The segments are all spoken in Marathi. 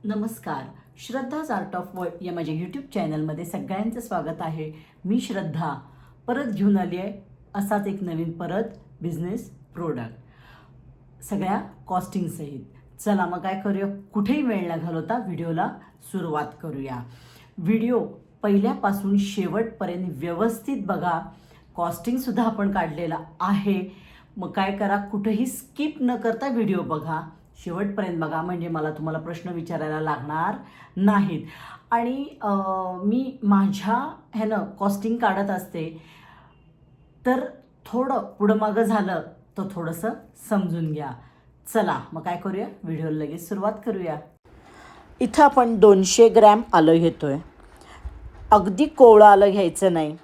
नमस्कार. श्रद्धाज आर्ट ऑफ वर्ड या माझ्या यूट्यूब चॅनलमध्ये सगळ्यांचं स्वागत आहे. मी श्रद्धा परत घेऊन आली आहे असाच एक नवीन बिझनेस प्रोडक्ट सगळ्या कॉस्टिंगसहित. चला मग काय करूया, कुठेही वेळ न घालवता व्हिडिओला सुरुवात करूया. व्हिडिओ पहिल्यापासून शेवटपर्यंत व्यवस्थित बघा. कॉस्टिंगसुद्धा आपण काढलेला आहे. मग काय करा, कुठेही स्किप न करता व्हिडिओ बघा, शेवटपर्यंत बघा, म्हणजे मला तुम्हाला प्रश्न विचारायला लागणार नाहीत. आणि मी माझ्या ह्यानं कॉस्टिंग काढत असते, तर थोडं पुढं मागं झालं तर थोडंसं समजून घ्या. चला मग काय करूया, व्हिडिओला लगेच सुरुवात करूया. इथं आपण 200 ग्रॅम आलं घेतोय. अगदी कोवळं आलं घ्यायचं नाही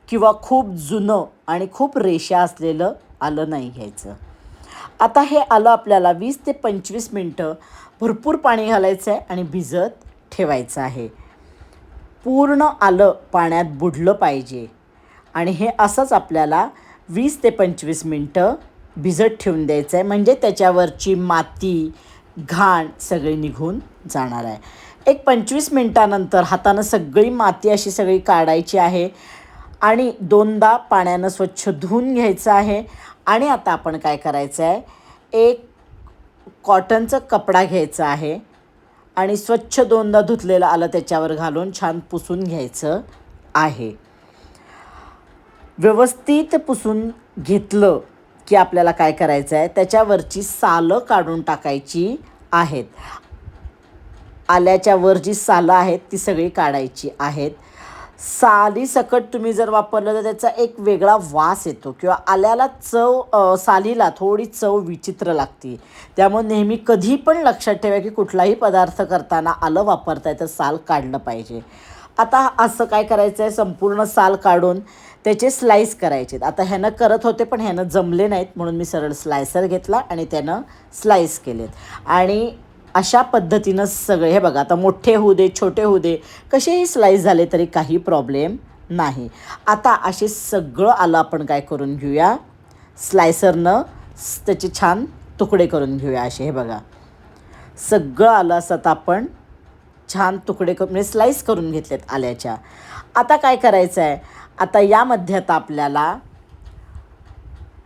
किंवा खूप जुनं आणि खूप रेषा असलेलं आलं नाही घ्यायचं. आता हे आलं आपल्याला 20 ते 25 मिनटं भरपूर पाणी घालायचं आहे आणि भिजत ठेवायचं आहे. पूर्ण आलं पाण्यात बुडलं पाहिजे आणि हे असंच आपल्याला 20 ते 25 मिनटं भिजत ठेवून द्यायचं आहे, म्हणजे त्याच्यावरची माती घाण सगळी निघून जाणार आहे. एक 25 मिनटानंतर हातानं सगळी माती अशी सगळी काढायची आहे आणि 2दा पाण्यानं स्वच्छ धुवून घ्यायचं आहे. आणि आता आपण काय करायचं आहे, एक कॉटनचा कपडा घ्यायचा आहे आणि स्वच्छ 2दा धुतलेलं आलं त्याच्यावर घालून छान पुसून घ्यायचं आहे. व्यवस्थित पुसून घेतलं की आपल्याला काय करायचं आहे, त्याच्यावरची सालं काढून टाकायची आहेत. आल्याच्या वर जी सालं आहेत ती सगळी काढायची आहेत. सालीसकट तुम्ही जर वापरलं तर त्याचा एक वेगळा वास येतो किंवा आल्याला सालीला थोडी चव विचित्र लागते. त्यामुळे नेहमी कधी पण लक्षात ठेवा की कुठलाही पदार्थ करताना आलं वापरताय तर साल काढलं पाहिजे. आता असं काय करायचं आहे, संपूर्ण साल काढून त्याचे स्लाईस करायचे. आता ह्यानं करत होते पण ह्यानं जमले नाहीत, म्हणून मी सरळ स्लायसर घेतला आणि त्यानं स्लाईस केलेत. आणि अशा पद्धतीनं सगळे हे बघा, आता मोठे होऊ दे छोटे होऊ दे कसेही स्लाईस झाले तरी काही प्रॉब्लेम नाही. आता असे सगळं आलं आपण काय करून घेऊया, स्लायसरनं त्याचे छान तुकडे करून घेऊया. असे हे बघा, सगळं आलं असं आता आपण छान तुकडे म्हणजे स्लाईस करून घेतलेत आल्याच्या. आता काय करायचं आहे, आता यामध्ये आता आपल्याला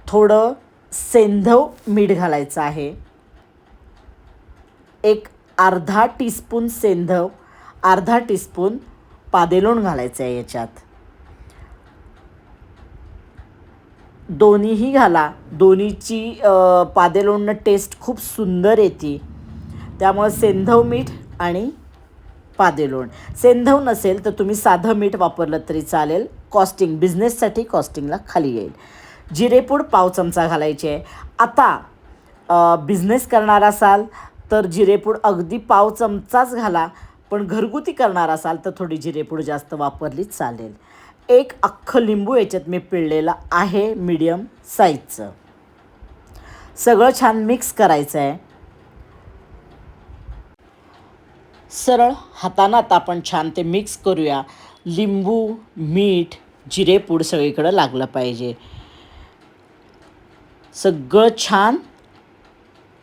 थोडं सेंधव मीठ घालायचं आहे. एक अर्धा टीस्पून सेंधव, अर्धा टीस्पून पादेलोण घालायचं आहे याच्यात. दोन्हीही घाला, दोन्हीची पादेलोणनं टेस्ट खूप सुंदर येते. त्यामुळे सेंधव मीठ आणि पादेलोण. सेंधव नसेल तर तुम्ही साधं मीठ वापरलं तरी चालेल, बिझनेससाठी कॉस्टिंगला खाली येईल. जिरेपूड पाव चमचा घालायचे आहे. आता बिझनेस करणार असाल तर जिरेपूड अगदी पाव चमचाच घाला, पण घरगुती करणार असाल तर थोडी जिरेपूड जास्त वापरली चालेल. एक अख्खं लिंबू याच्यात मी पिळलेलं आहे मीडियम साईजचं. सगळं छान मिक्स करायचं आहे. सरळ हातानं आता आपण छान ते मिक्स करूया. लिंबू, मीठ, जिरेपूड सगळीकडं लागलं पाहिजे. सगळं छान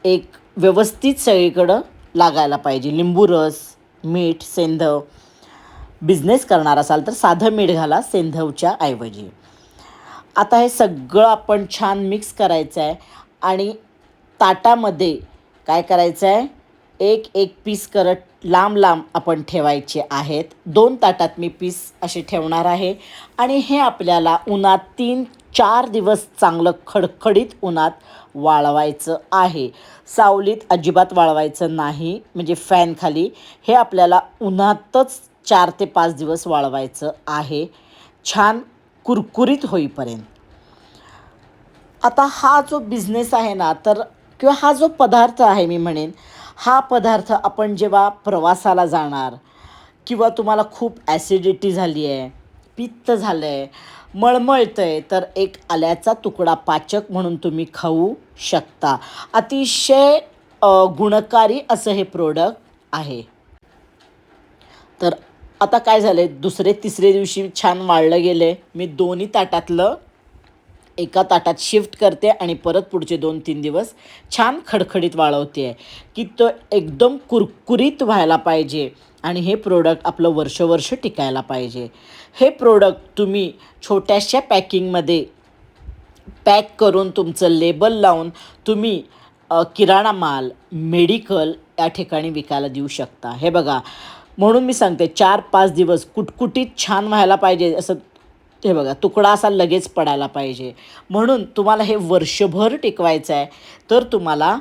एक व्यवस्थित सगळीकडं लागायला पाहिजे. लिंबू रस, मीठ, सेंधव. बिझनेस करणार असाल तर साधं मीठ घाला सेंधवच्या ऐवजी. आता हे सगळं आपण छान मिक्स करायचं आहे आणि ताटामध्ये काय करायचं आहे, एक एक पीस करत लांब लांब आपण ठेवायचे आहेत. 2 ताटात मी पीस असे ठेवणार आहे आणि हे आपल्याला उन्हात 3-4 दिवस चांगलं खडखडीत उन्हात वाळवायचं आहे. सावलीत अजिबात वाळवायचं नाही, म्हणजे फॅन खाली. हे आपल्याला उन्हातच 4 ते 5 दिवस वाळवायचं आहे, छान कुरकुरीत होईपर्यंत. आता हा जो बिझनेस आहे ना, तर किंवा हा जो पदार्थ आहे मी म्हणेन, हा पदार्थ आपण जेव्हा प्रवासाला जाणार किंवा तुम्हाला खूप ॲसिडिटी झाली आहे, पित्त झालं आहे, मळमळतं आहे, तर एक आल्याचा तुकडा पाचक म्हणून तुम्ही खाऊ शकता. अतिशय गुणकारी असं हे प्रोडक्ट आहे. तर आता काय झालं आहे, दुसरे तिसरे दिवशी छान वाळलं गेलं आहे. मी दोन्ही ताटातलं एका ताटात शिफ्ट करते आणि परत पुढचे 2-3 दिवस छान खडखडीत वाळवते आहे की तो एकदम कुरकुरीत व्हायला पाहिजे आणि हे प्रोडक्ट आपलं वर्ष टिकायला पाहिजे. हे प्रोडक्ट तुम्ही छोट्याशा पॅकिंगमध्ये पॅक करून तुमचं लेबल लावून तुम्ही किराणा माल, मेडिकल या ठिकाणी विकायला देऊ शकता. हे बघा, म्हणून मी सांगते 4-5 दिवस कुटकुटीत छान व्हायला पाहिजे. असं हे बघा, तुकडा असा लगेच पडायला पाहिजे. म्हणून तुम्हाला हे वर्षभर टिकवायचं आहे तर तुम्हाला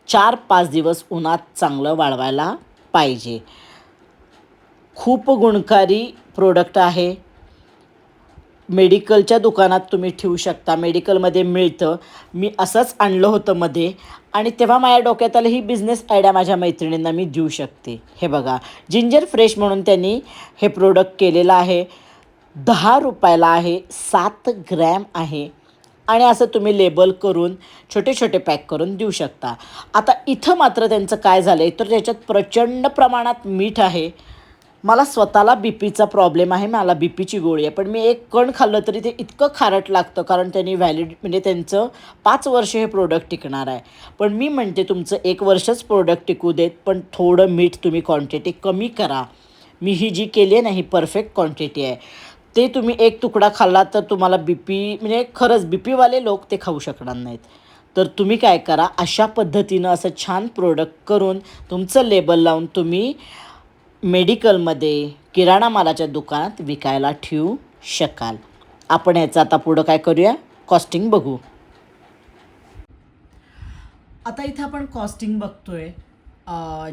4-5 दिवस उन्हात चांगलं वाळवायला पाहिजे. खूप गुणकारी प्रोडक्ट आहे. मेडिकलच्या दुकानात तुम्ही ठेवू शकता, मेडिकलमध्ये मिळतं. मी असंच आणलं होतं मध्ये आणि तेव्हा माझ्या डोक्यात आलं ही बिझनेस आयडिया माझ्या मैत्रिणींना मी देऊ शकते. हे बघा, जिंजर फ्रेश म्हणून त्यांनी हे प्रोडक्ट केलेलं आहे. 10 रुपयाला आहे, 7 ग्रॅम आहे आणि असं तुम्ही लेबल करून छोटे छोटे पॅक करून देऊ शकता. आता इथं मात्र त्यांचं काय झालं आहे तर त्याच्यात प्रचंड प्रमाणात मीठ आहे. मला स्वतःला बीपीचा प्रॉब्लेम आहे, मला बीपीची गोळी आहे, पण मी एक कण खाल्लं तरी ते इतकं खारट लागतं कारण त्यांनी म्हणजे त्यांचं 5 वर्ष हे प्रोडक्ट टिकणार आहे. पण मी म्हणते तुमचं 1 वर्षच प्रोडक्ट टिकू देत, पण थोडं मीठ तुम्ही क्वांटिटी कमी करा. मी ही जी केली आहे ना ही परफेक्ट क्वांटिटी आहे. ते तुम्ही एक तुकडा खाल्ला तर तुम्हाला म्हणजे खरंच बीपीवाले लोक ते खाऊ शकणार नाहीत. तर तुम्ही काय करा, अशा पद्धतीनं असं छान प्रोडक्ट करून तुमचं लेबल लावून तुम्ही मेडिकलमध्ये, किराणा मालाच्या दुकानात विकायला ठेवू शकाल. आपण याचं आता पुढं काय करूया, कॉस्टिंग बघू. आता इथं आपण कॉस्टिंग बघतोय.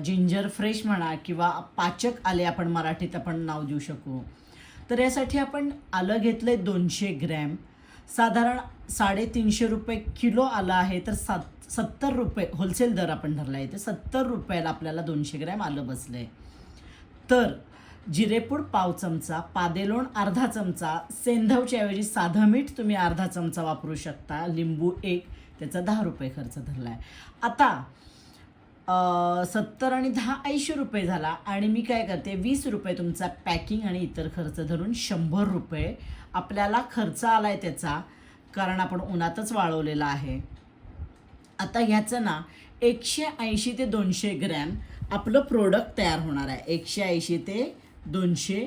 जिंजर फ्रेश म्हणा किंवा पाचक आले आपण मराठीत आपण नाव देऊ शकू. तर यासाठी आपण आलं घेतलं आहे 200 ग्रॅम, साधारण 350 रुपये किलो आलं आहे. तर 70 रुपये होलसेल दर आपण धरला आहे. तर 70 रुपयाला आपल्याला 200 ग्रॅम आलं बसलं आहे. तर जिरेपूड पाव चमचा, पादेलोण अर्धा चमचा, सेंधवच्या ऐवजी साधं मीठ तुम्ही अर्धा चमचा वापरू शकता, लिंबू 1, त्याचा 10 रुपये खर्च धरला आहे. आता 70 आणि 10 80 रुपये झाला आणि मी काय करते 20 रुपये तुमचा पॅकिंग आणि इतर खर्च धरून 100 रुपये आपल्याला खर्च आला आहे त्याचा, कारण आपण उन्हातच वाळवलेला आहे. आता ह्याचं ना 180 ते 200 ग्रॅम आपलं प्रोडक्ट तयार होणार आहे. 180 ते 200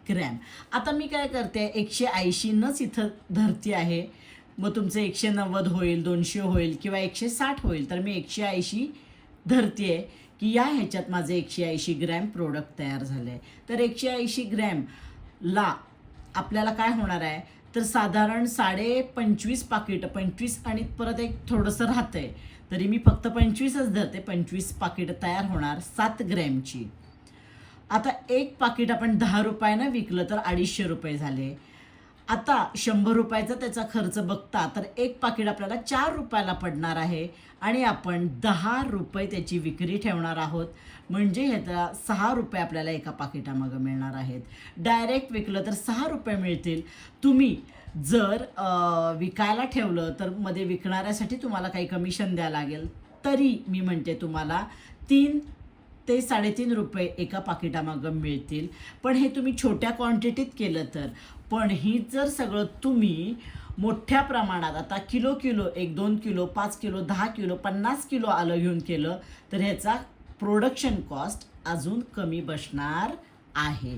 ग्रॅम. आता मी काय करते 180नच इथं धरती आहे. मग तुमचं 190 होईल, 200 होईल किंवा 160 होईल. तर मी 180 धरते आहे की या ह्याच्यात माझे 180 ग्रॅम प्रोडक्ट तयार झाले आहे. तर 180 ग्रॅमला आपल्याला काय होणार आहे तर साधारण 25.5 पाकिटं, 25 आणि परत एक थोडंसं राहतं आहे, तरी मी फक्त 25च धरते. 25 पाकिटं तयार होणार 7 ग्रॅमची. आता एक पाकिट आपण 10 रुपयानं विकलं तर 250 रुपये झाले. आता 100 रुपयाचा त्याचा खर्च बघता तर एक पाकिट आपल्याला 4 रुपयाला पडणार आहे आणि आपण 10 रुपये त्याची विक्री ठेवणार आहोत. म्हणजे ह्याचा 6 रुपये आपल्याला एका पाकिटामागं मिळणार आहेत. डायरेक्ट विकलं तर 6 रुपये मिळतील. तुम्ही जर विकायला ठेवलं तर मध्ये विकणाऱ्यासाठी तुम्हाला काही कमिशन द्यावं लागेल. तरी मी म्हणते तुम्हाला 3 ते 3.5 रुपये एका पाकिटामागं मिळतील. पण हे तुम्ही छोट्या क्वांटिटीत केलं तर. पण ही जर सगळं तुम्ही मोठ्या प्रमाणात आता kilo 1-2 kilo, 5 kilo, 10 kilo, 50 kilo आलं घेऊन केलं तर ह्याचा प्रोडक्शन कॉस्ट अजून कमी बसणार आहे.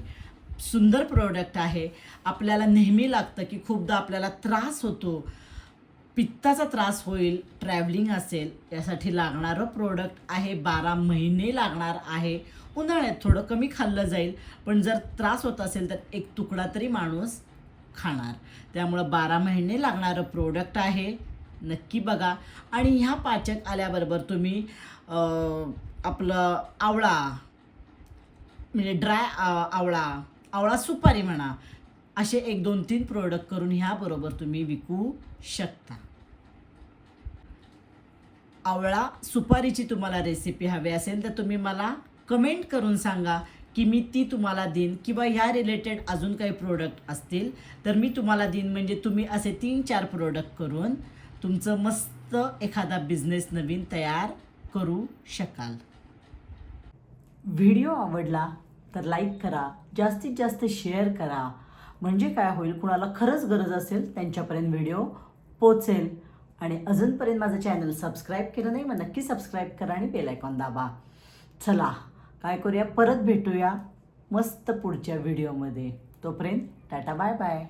सुंदर प्रोडक्ट आहे. आपल्याला नेहमी लागतं की खूपदा आपल्याला त्रास होतो, पित्ताचा त्रास होईल, ट्रॅव्हलिंग असेल, यासाठी लागणारं प्रोडक्ट आहे. 12 महिने लागणार आहे. उन्हाळ्यात थोडं कमी खाल्लं जाईल, पण जर त्रास होत असेल तर एक तुकडा तरी माणूस खाणार. त्यामुळं 12 महिने लागणारं प्रोडक्ट आहे. नक्की बघा. आणि ह्या पाचक आल्याबरोबर तुम्ही आपलं आवळा म्हणजे ड्राय आवळा सुपारी म्हणा, असे 1-2-3 प्रोडक्ट करून ह्याबरोबर तुम्ही विकू शकता. आवळा सुपारीची तुम्हाला रेसिपी हवी असेल तर तुम्ही मला कमेंट करून सांगा की मी ती तुम्हाला देईन, किंवा ह्या रिलेटेड अजून काही प्रोडक्ट असतील तर मी तुम्हाला देईन. म्हणजे तुम्ही असे 3-4 प्रोडक्ट करून तुमचं मस्त एखादा बिझनेस नवीन तयार करू शकाल. व्हिडिओ आवडला तर लाईक करा, जास्तीत जास्त शेअर करा. म्हणजे काय होईल, कुणाला खरंच गरज असेल त्यांच्यापर्यंत व्हिडिओ पोचेल. आणि अजूनपर्यंत माझं चॅनल सबस्क्राईब केलं नाही मग नक्की सबस्क्राईब करा आणि बेल आयकॉन दाबा. चला काय करूया, परत भेटूया मस्त पुढच्या व्हिडिओमध्ये. तोपर्यंत टाटा बाय बाय.